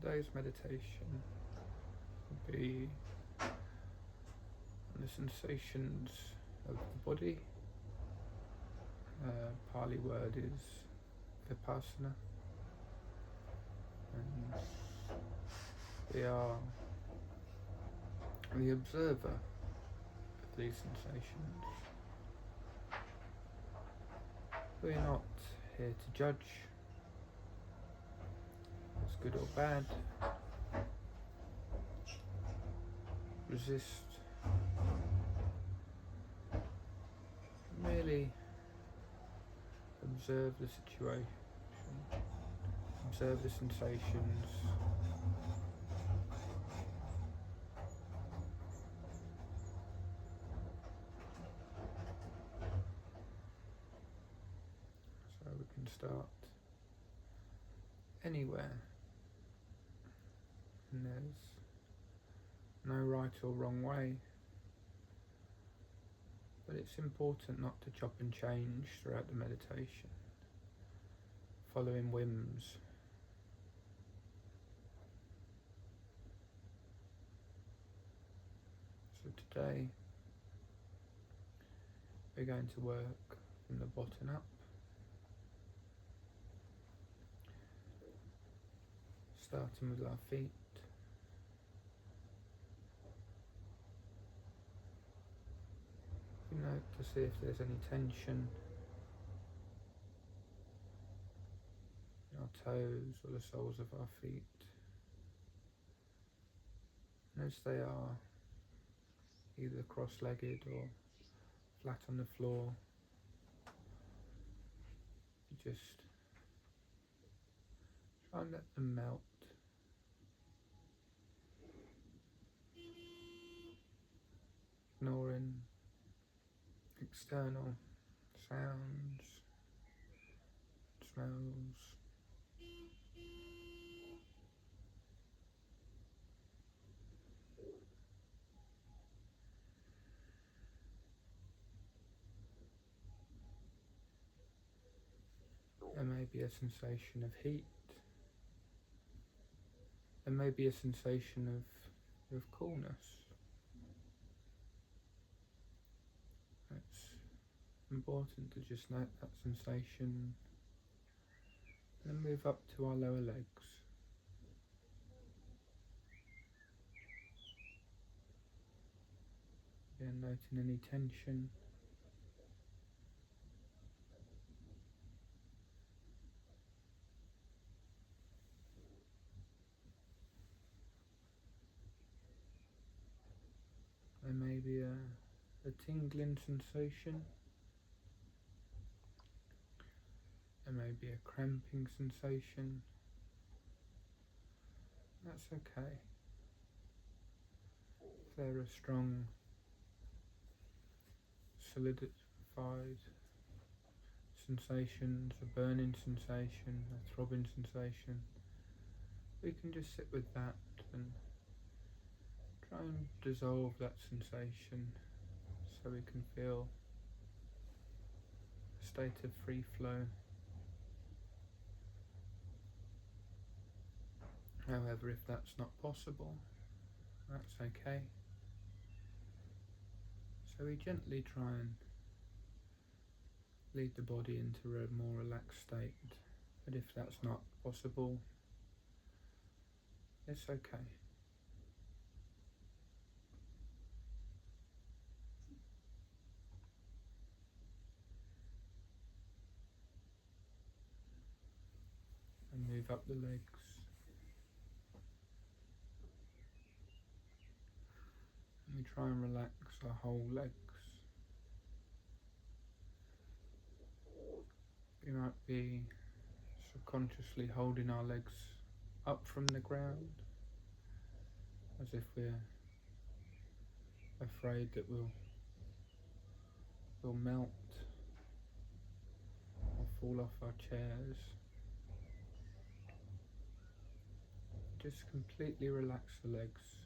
Today's meditation will be on the sensations of the body. Pali word is Vipassana, and we are the observer of these sensations. We're not here to judge what's good or bad, resist, merely observe the situation, observe the sensations, so we can start anywhere, and there's no right or wrong way, but it's important not to chop and change throughout the meditation, following whims. So today we're going to work from the bottom up, starting with our feet. We note to see if there's any tension in our toes or the soles of our feet. And as they are either cross-legged or flat on the floor, you just try and let them melt. Ignoring external sounds, smells. There may be a sensation of heat. There may be a sensation of coolness. It's important to just note that sensation and then move up to our lower legs. Again, noting any tension. There may be a tingling sensation. There may be a cramping sensation. That's okay. If there are strong, solidified sensations, a burning sensation, a throbbing sensation, we can just sit with that and try and dissolve that sensation so we can feel a state of free flow. However, if that's not possible, that's okay. So we gently try and lead the body into a more relaxed state, but if that's not possible, it's okay. And move up the legs. And we try and relax our whole legs. We might be subconsciously holding our legs up from the ground, as if we're afraid that we'll melt or fall off our chairs. Just completely relax the legs.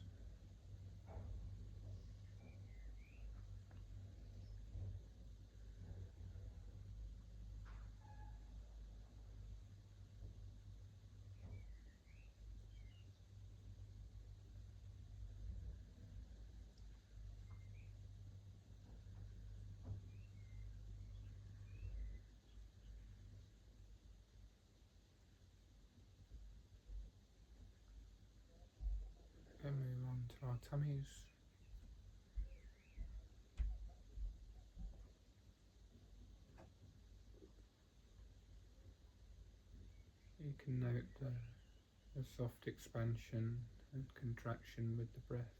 tummies. You can note the soft expansion and contraction with the breath.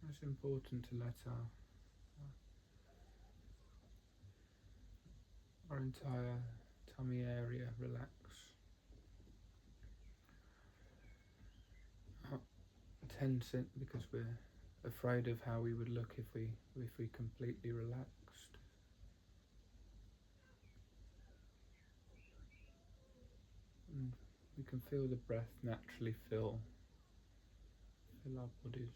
It's important to let our entire tummy area relax. Tense it because we're afraid of how we would look if we completely relaxed. And we can feel the breath naturally fill our bodies.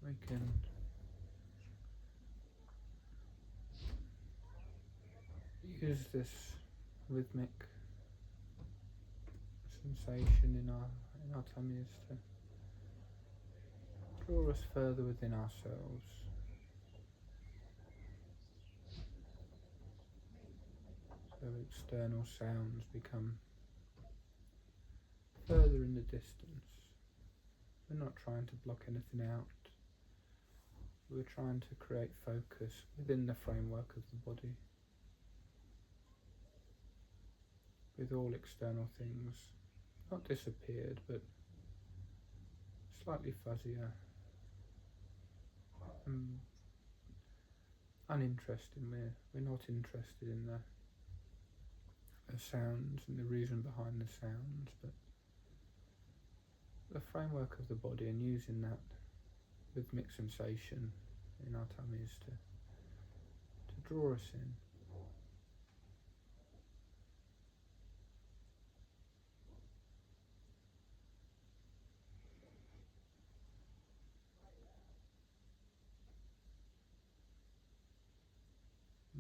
We can use this rhythmic sensation in our tummies to draw us further within ourselves. So external sounds become further in the distance. We're not trying to block anything out. We're trying to create focus within the framework of the body, with all external things not disappeared but slightly fuzzier and uninteresting. We're not interested in the sounds and the reason behind the sounds, but the framework of the body, and using that rhythmic sensation in our tummies to draw us in.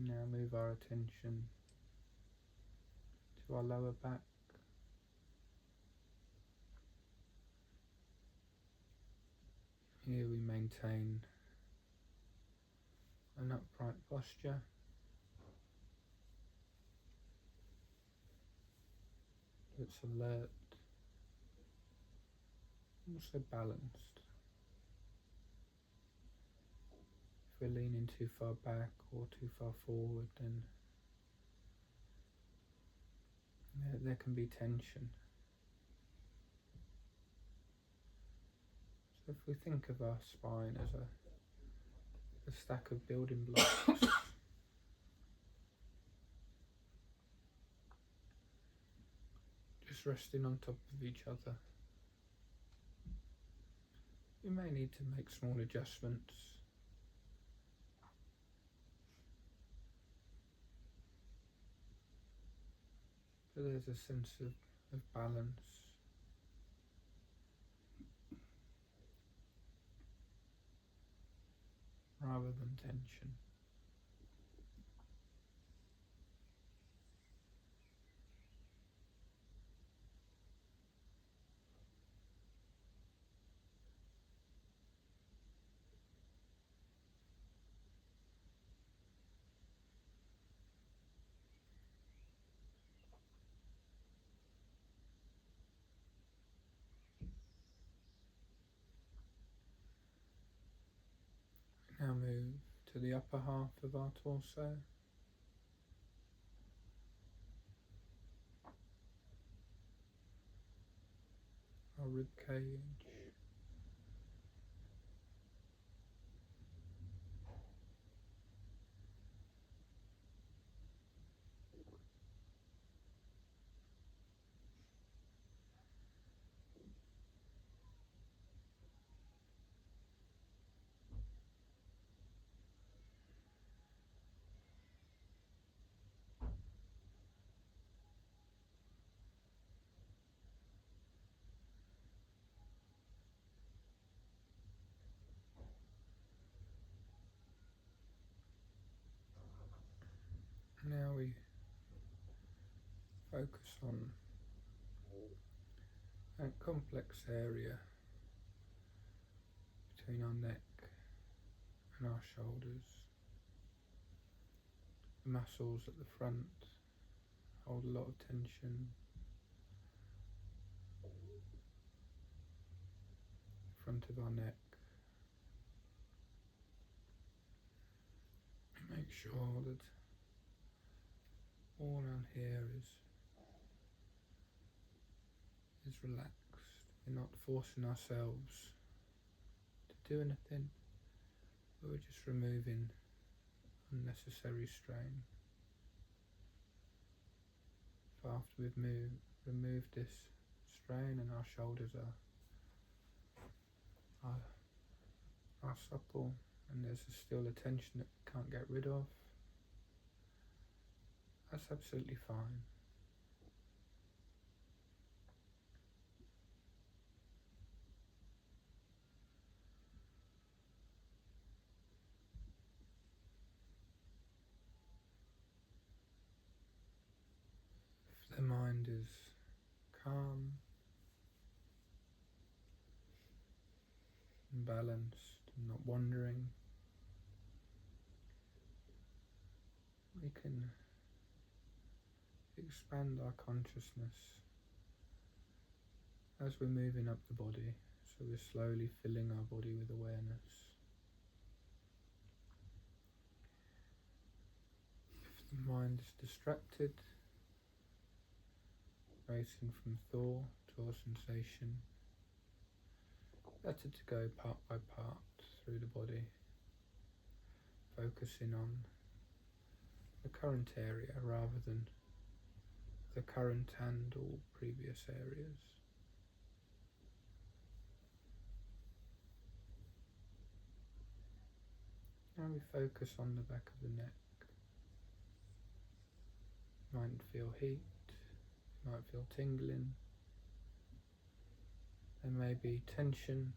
Now move our attention to our lower back. Here we maintain an upright posture, that's alert, also balanced. If we're leaning too far back or too far forward, then there can be tension. So if we think of our spine as a stack of building blocks, just resting on top of each other, we may need to make small adjustments. So there's a sense of balance. Rather than tension. Now move to the upper half of our torso. Our rib cage. focus on that complex area between our neck and our shoulders. The muscles at the front hold a lot of tension. The front of our neck. Make sure that all around here is relaxed. We're not forcing ourselves to do anything, but we're just removing unnecessary strain. So after we've removed this strain and our shoulders are supple and there's still a tension that we can't get rid of, that's absolutely fine. If the mind is calm and balanced and not wandering, we can expand our consciousness as we're moving up the body, so we're slowly filling our body with awareness. If the mind is distracted, racing from thought or sensation, better to go part by part through the body, focusing on the current area rather than the current and all previous areas. Now we focus on the back of the neck. You might feel heat, you might feel tingling, there may be tension.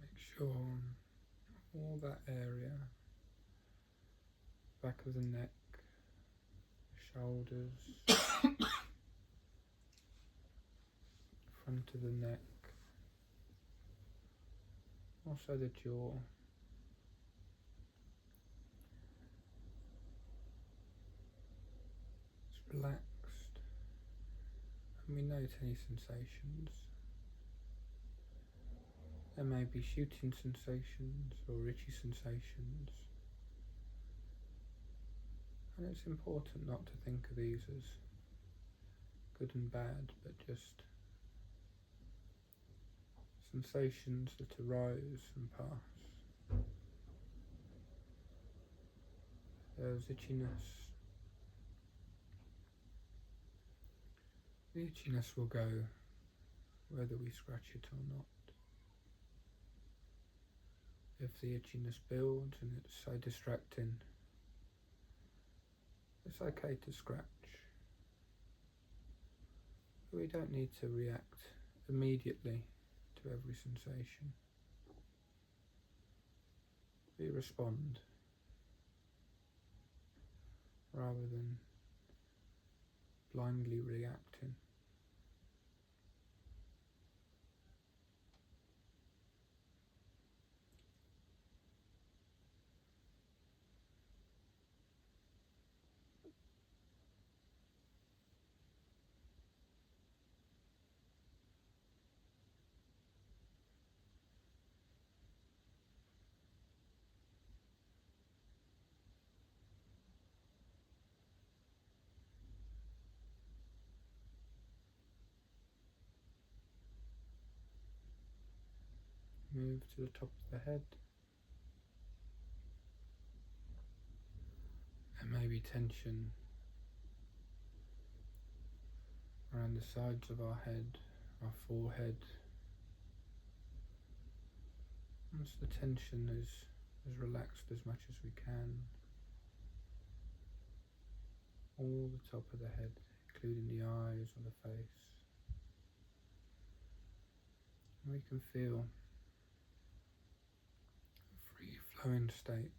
Make sure all that area, back of the neck, shoulders, front of the neck, also the jaw, is relaxed, and we note any sensations. There may be shooting sensations or itchy sensations, and it's important not to think of these as good and bad, but just sensations that arise and pass. There's itchiness. The itchiness will go whether we scratch it or not. If the itchiness builds and it's so distracting, it's okay to scratch. But we don't need to react immediately to every sensation. We respond rather than blindly reacting. Move to the top of the head. There may be tension around the sides of our head, our forehead. Once the tension is relaxed as much as we can, all the top of the head, including the eyes or the face. And we can feel a free flowing state.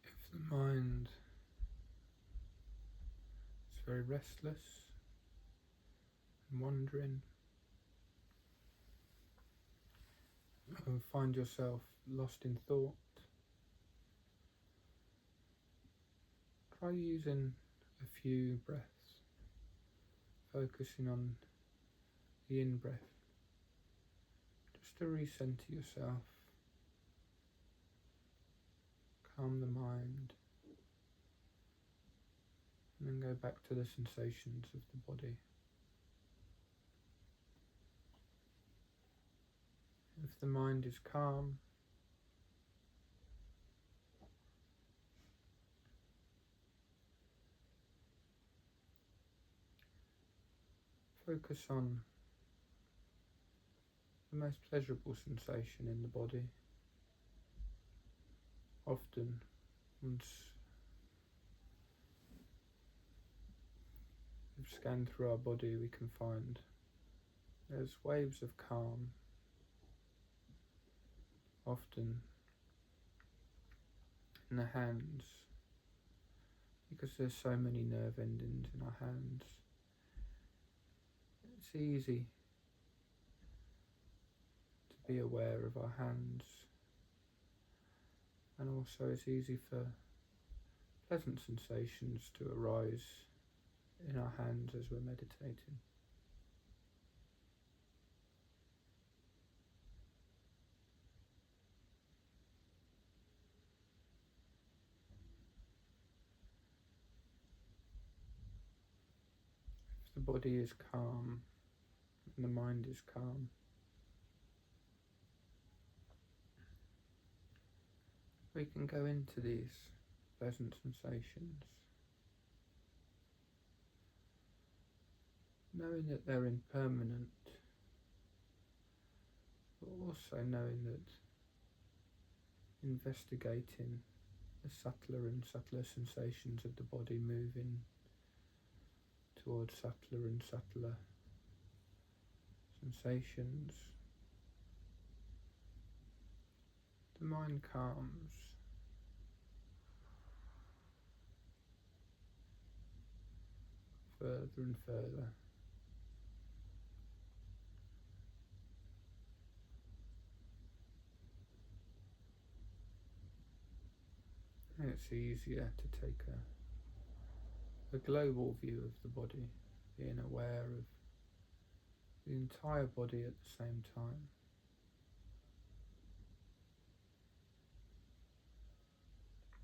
If the mind is very restless and wandering, and find yourself lost in thought, try using a few breaths, focusing on the in-breath, just to recenter yourself, calm the mind, and then go back to the sensations of the body. If the mind is calm, focus on the most pleasurable sensation in the body. Often, once we've scanned through our body, we can find there's waves of calm, often in the hands, because there's so many nerve endings in our hands. It's easy to be aware of our hands, and also it's easy for pleasant sensations to arise in our hands as we're meditating. If the body is calm and the mind is calm, we can go into these pleasant sensations, knowing that they're impermanent, but also knowing that investigating the subtler and subtler sensations of the body, moving towards subtler and subtler sensations, the mind calms. Further and further. And it's easier to take a global view of the body, being aware of the entire body at the same time.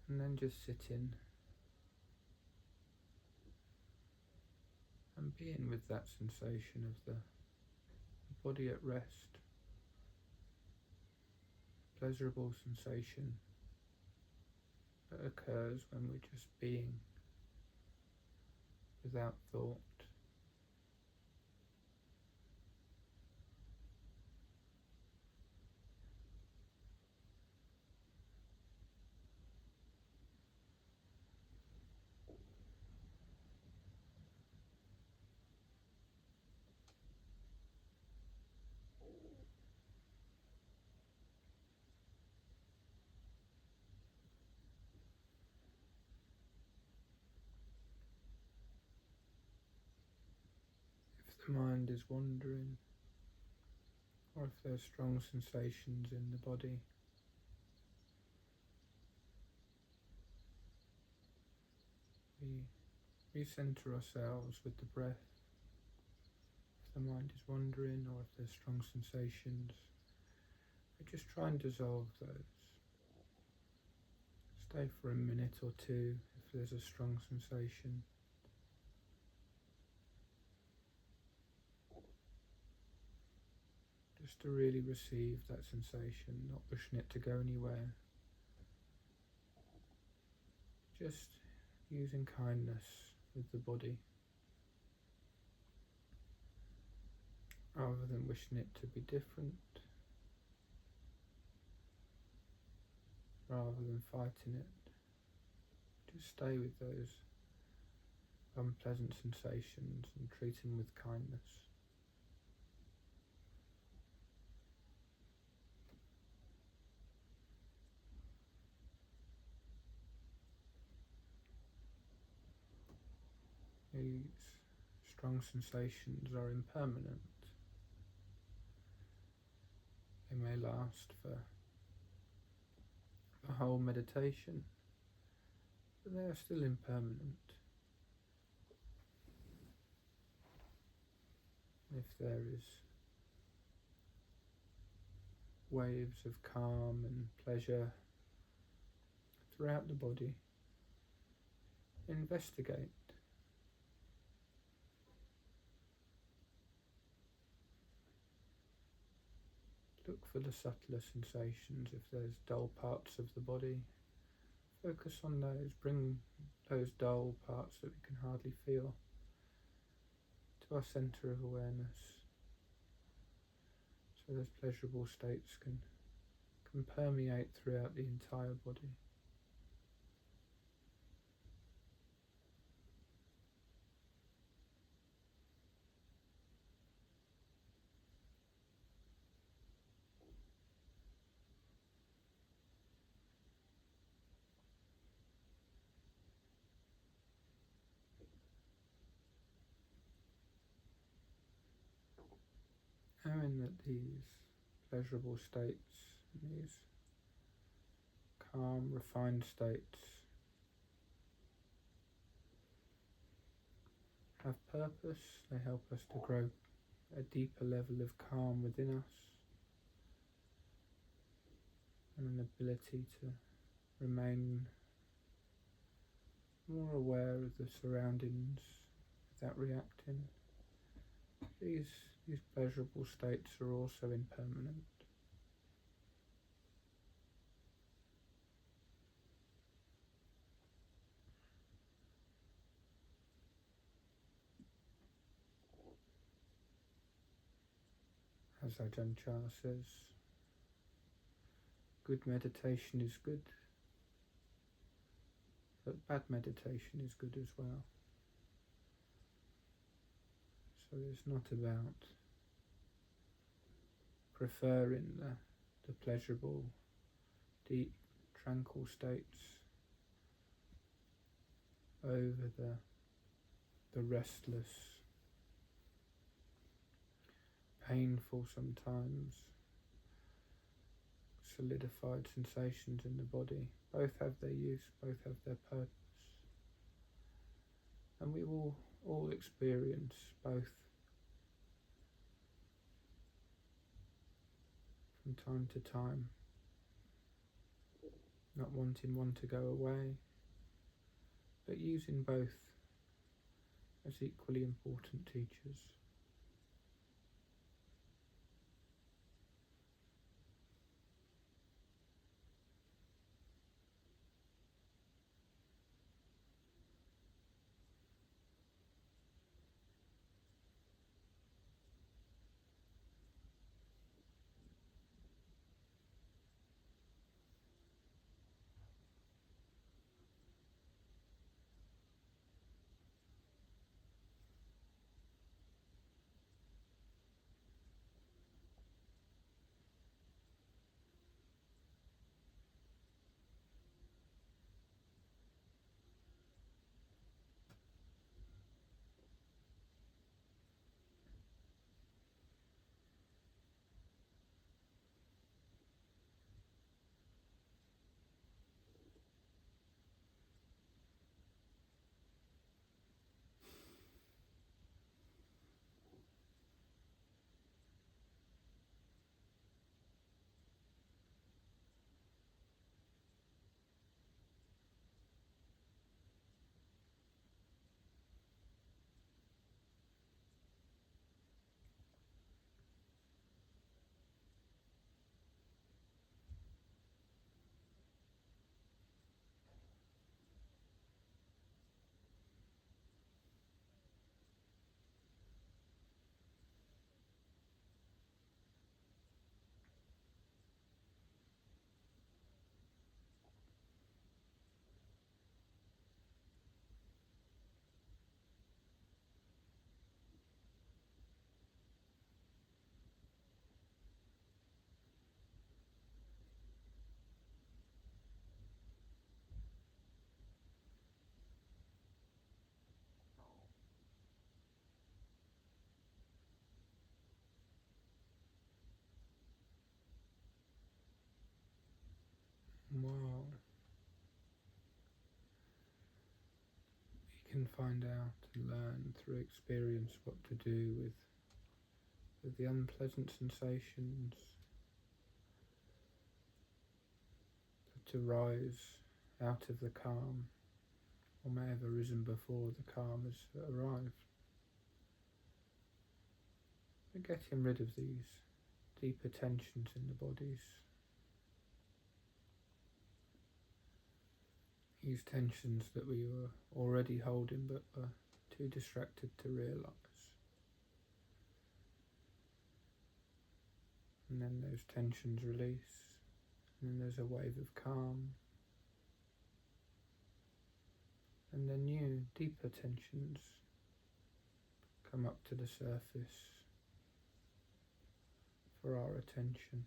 And then just sitting and being with that sensation of the body at rest, pleasurable sensation that occurs when we're just being without thought. the mind is wandering, or if there's strong sensations in the body. We recenter ourselves with the breath. If the mind is wandering, or if there's strong sensations, we just try and dissolve those. Stay for a minute or two if there's a strong sensation. Just to really receive that sensation, not wishing it to go anywhere. Just using kindness with the body, rather than wishing it to be different, rather than fighting it. Just stay with those unpleasant sensations and treat them with kindness. These strong sensations are impermanent. They may last for the whole meditation, but they are still impermanent. If there is waves of calm and pleasure throughout the body, investigate. Look for the subtler sensations. If there's dull parts of the body, focus on those. Bring those dull parts that we can hardly feel to our centre of awareness, so those pleasurable states can permeate throughout the entire body. Knowing that these pleasurable states, these calm, refined states, have purpose. They help us to grow a deeper level of calm within us, and an ability to remain more aware of the surroundings without reacting. These pleasurable states are also impermanent. As Ajahn Chah says, good meditation is good, but bad meditation is good as well. So it's not about preferring the pleasurable, deep, tranquil states over the restless, painful sometimes, solidified sensations in the body. Both have their use, both have their purpose. And we will all experience both from time to time, not wanting one to go away, but using both as equally important teachers. Wow. You can find out and learn through experience what to do with the unpleasant sensations that arise out of the calm, or may have arisen before the calm has arrived. We're getting rid of these deeper tensions in the bodies, these tensions that we were already holding but were too distracted to realise. And then those tensions release, and then there's a wave of calm, and then new, deeper tensions come up to the surface for our attention.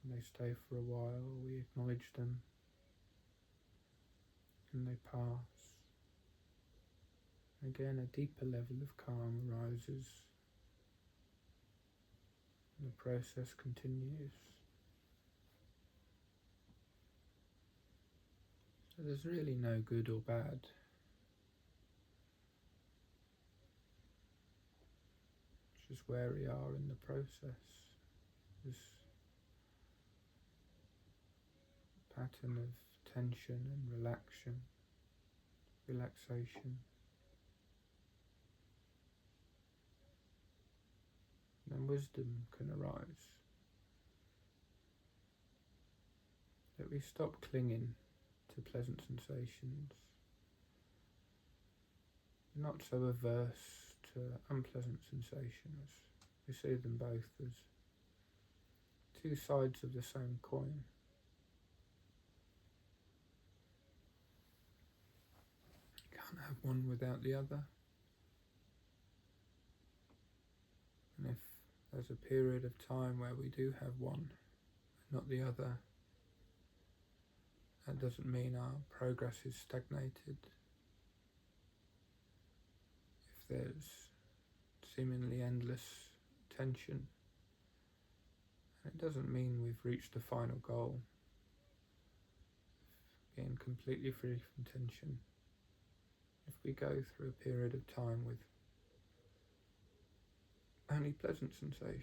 And they stay for a while, we acknowledge them, and they pass. Again, a deeper level of calm arises, and the process continues. So there's really no good or bad. It's just where we are in the process. This pattern of tension and relaxation. And wisdom can arise. That we stop clinging to pleasant sensations, not so averse to unpleasant sensations. We see them both as two sides of the same coin. You can't have one without the other. And if there's a period of time where we do have one, not the other, that doesn't mean our progress is stagnated. If there's seemingly endless tension, it doesn't mean we've reached the final goal of being completely free from tension. If we go through a period of time with only pleasant sensations,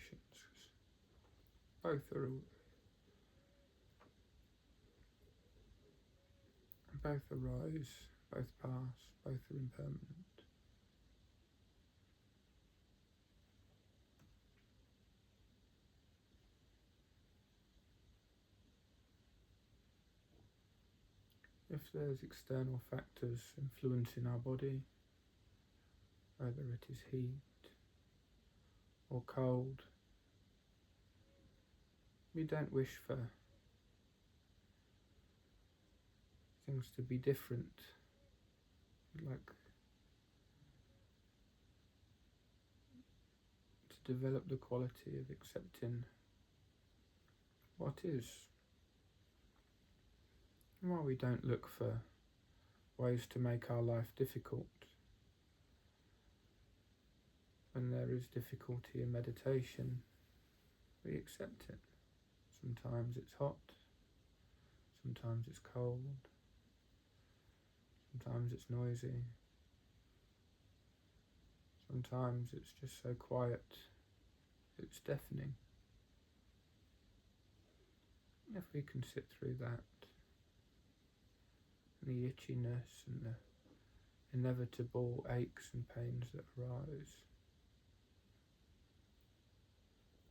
both arise, both pass, both are impermanent. If there's external factors influencing our body, whether it is heat or cold, we don't wish for things to be different. We'd like to develop the quality of accepting what is. And while we don't look for ways to make our life difficult, when there is difficulty in meditation, we accept it. Sometimes it's hot, sometimes it's cold, sometimes it's noisy, sometimes it's just so quiet it's deafening. If we can sit through that, and the itchiness and the inevitable aches and pains that arise,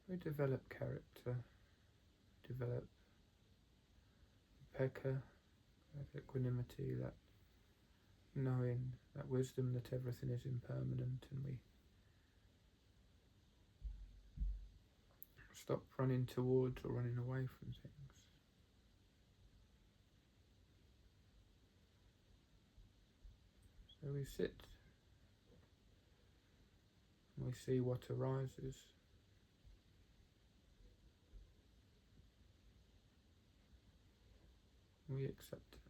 we develop character, develop peka, that equanimity, that knowing, that wisdom that everything is impermanent, and we stop running towards or running away from things. So we sit and we see what arises. We accept it.